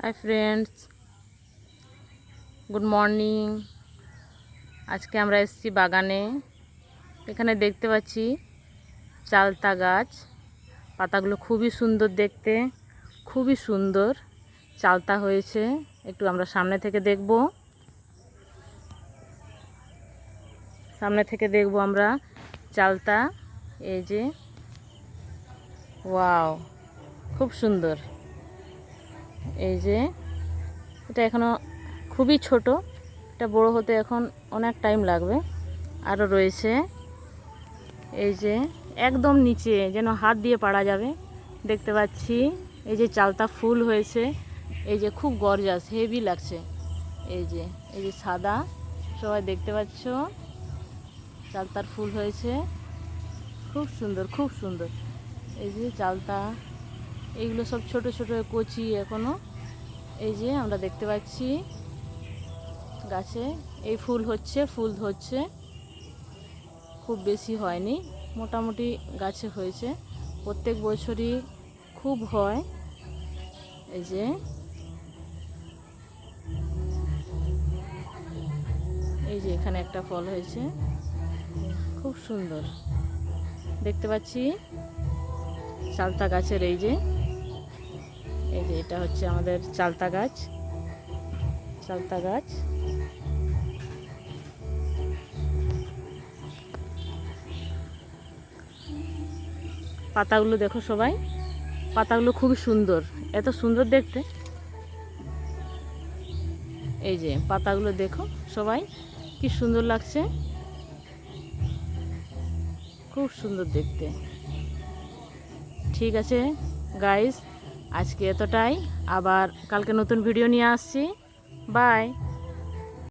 Hi friends, good morning. আজকে আমরা এসেছি বাগানে। এখানে দেখতে পাচ্ছি চালতা গাছ। পাতাগুলো খুবই সুন্দর দেখতে, খুবই সুন্দর চালতা হয়েছে। একটু আমরা সামনে থেকে দেখব আমরা চালতা। এই যে ওয়াও, খুব সুন্দর। এই যে এটা এখনো খুবই ছোট, এটা বড় হতে এখন অনেক টাইম লাগবে। আরও রয়েছে এই যে একদম নিচে, যেন হাত দিয়ে পাড়া যাবে, দেখতে পাচ্ছি। এই যে চালতা ফুল হয়েছে, এই যে খুব গর্জাস, হেভি লাগছে। এই যে সাদা, সবাই দেখতে পাচ্ছ, চালতার ফুল হয়েছে, খুব সুন্দর, খুব সুন্দর। এই যে চালতা, এইগুলো সব ছোট ছোট কচি এখনো। এই যে আমরা দেখতে পাচ্ছি গাছে এই ফুল ধরছে, খুব বেশি হয়নি, মোটামুটি গাছে হয়েছে। প্রত্যেক বছরই খুব হয়। এই যে এখানে একটা ফল হয়েছে, খুব সুন্দর দেখতে পাচ্ছি চালতা গাছের। এই যে এটা হচ্ছে আমাদের চালতা গাছ। পাতাগুলো দেখো সবাই, পাতাগুলো খুবই সুন্দর, এত সুন্দর দেখতে। এই যে পাতাগুলো দেখো সবাই, কি সুন্দর লাগছে, খুব সুন্দর দেখতে। ঠিক আছে গাইস, আজকে এতটাই। আবার কালকে নতুন ভিডিও নিয়ে আসছি। বাই।